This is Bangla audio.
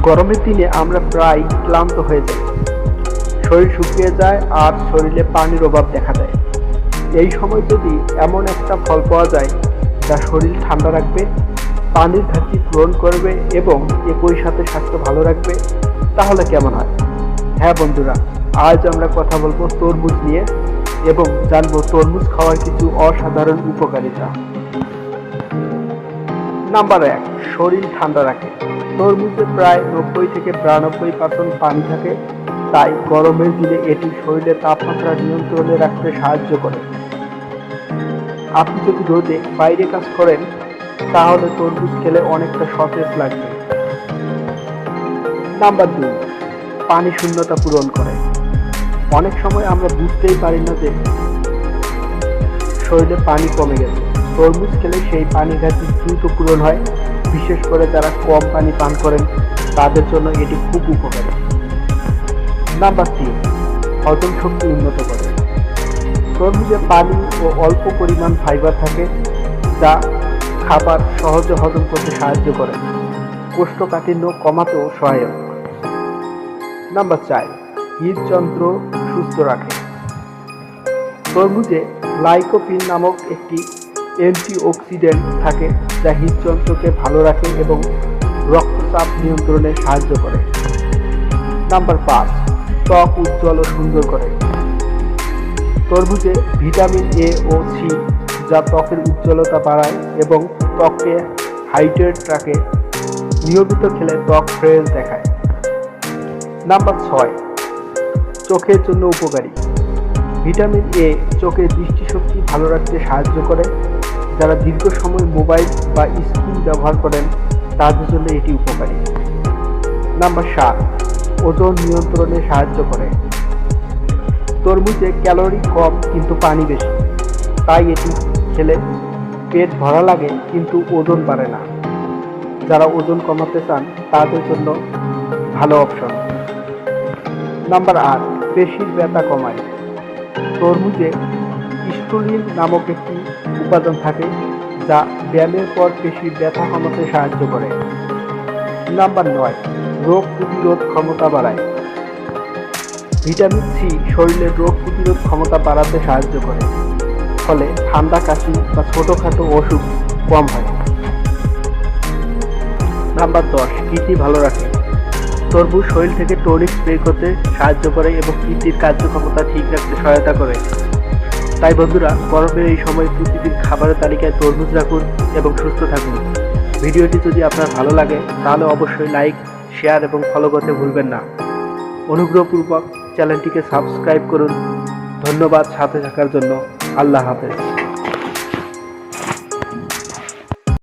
গরমের দিনে আমরা প্রায় ক্লান্ত হয়ে যাই, শরীর শুকিয়ে যায় আর শরীরে পানির অভাব দেখা দেয়। এই সময় যদি এমন একটা ফল পাওয়া যায় যা শরীর ঠান্ডা রাখবে, পানির ঘাটতি পূরণ করবে এবং একই সাথে স্বাস্থ্য ভালো রাখবে, তাহলে কেমন হয়? হ্যাঁ বন্ধুরা, আজ আমরা কথা বলবো তরমুজ নিয়ে এবং জানবো তরমুজ খাওয়ার কিছু অসাধারণ উপকারিতা। নাম্বার 1, শরীর ঠান্ডা রাখে। তরমুজে প্রায় 90-92% পানি থাকে, তাই গরমের দিনে এটি শরীরের তাপমাত্রা নিয়ন্ত্রণে রাখতে সাহায্য করে। আপনি যদি রোদে বাইরে কাজ করেন তাহলে তরমুজ খেলে অনেকটা সতেজ লাগবে। নাম্বার 2, পানি শূন্যতা পূরণ করে। অনেক সময় আমরা বুঝতেই পারি না যে শরীরে পানি কমে গেছে। তরমুজ খেলে সেই পানি ঘাটতি দ্রুত পূরণ হয়, বিশেষ করে যারা কম পানি পান করেন তাদের জন্য এটি খুব উপকারী। নাম্বার 3, হজম শক্তি উন্নত করে। তরমুজে পানি ও অল্প পরিমাণ ফাইবার থাকে, যা খাবার সহজে হজম করতে সাহায্য করে, কোষ্ঠকাঠিন্য কমাতেও সহায়ক। নাম্বার 4, হৃদযন্ত্র সুস্থ রাখে। তরমুজে লাইকোপিন নামক একটি অ্যান্টিঅক্সিডেন্ট থাকে, যা হৃদযন্ত্রকে ভালো রাখে এবং রক্তচাপ নিয়ন্ত্রণে সাহায্য করে। নাম্বার 5, ত্বক উজ্জ্বল ও সুন্দর করে। তরমুজে ভিটামিন এ ও সি, যা ত্বকের উজ্জ্বলতা বাড়ায় এবং ত্বককে হাইড্রেট রাখে। নিয়মিত খেলে ত্বক ফ্রেশ দেখায়। নাম্বার 6, চোখের জন্য উপকারী। ভিটামিন এ চোখের দৃষ্টিশক্তি ভালো রাখতে সাহায্য করে। যারা দীর্ঘ সময় মোবাইল বা স্ক্রিন ব্যবহার করেন তাদের জন্য এটি উপকারী। নাম্বার 7, ওজন নিয়ন্ত্রণে সাহায্য করে। তরমুজে ক্যালোরি কম কিন্তু পানি বেশি, তাই এটি খেলে পেট ভরা লাগে কিন্তু ওজন বাড়ে না। যারা ওজন কমাতে চান তাদের জন্য ভালো অপশন। নাম্বার 8, পেশির ব্যথা কমায়। তরমুজে স্টুলিন নামক একটি উপাদান থাকে, যা ব্যায়ামের পর পেশির ব্যথা কমাতে সাহায্য করে। নাম্বার 9, রোগ প্রতিরোধ ক্ষমতা বাড়ায়। ভিটামিন সি শরীরের রোগ প্রতিরোধ ক্ষমতা বাড়াতে সাহায্য করে, ফলে ঠান্ডা, কাশি বা ছোটোখাটো অসুখ কম হয়। নাম্বার 10, কিডনি ভালো রাখে। তরমুজ শরীর থেকে টনিক বের করতে সাহায্য করে এবং কিডনির কার্যক্ষমতা ঠিক রাখতে সহায়তা করে। তাই বন্ধুরা, গরমের এই সময় প্রতিদিন খাবারের তালিকায় তরমুজ রাখুন এবং সুস্থ থাকুন। ভিডিওটি যদি আপনার ভালো লাগে তাহলে অবশ্যই লাইক, শেয়ার এবং ফলো করতে ভুলবেন না। অনুগ্রহপূর্বক চ্যানেলটিকে সাবস্ক্রাইব করুন। ধন্যবাদ সাথে থাকার জন্য। আল্লাহ হাফেজ।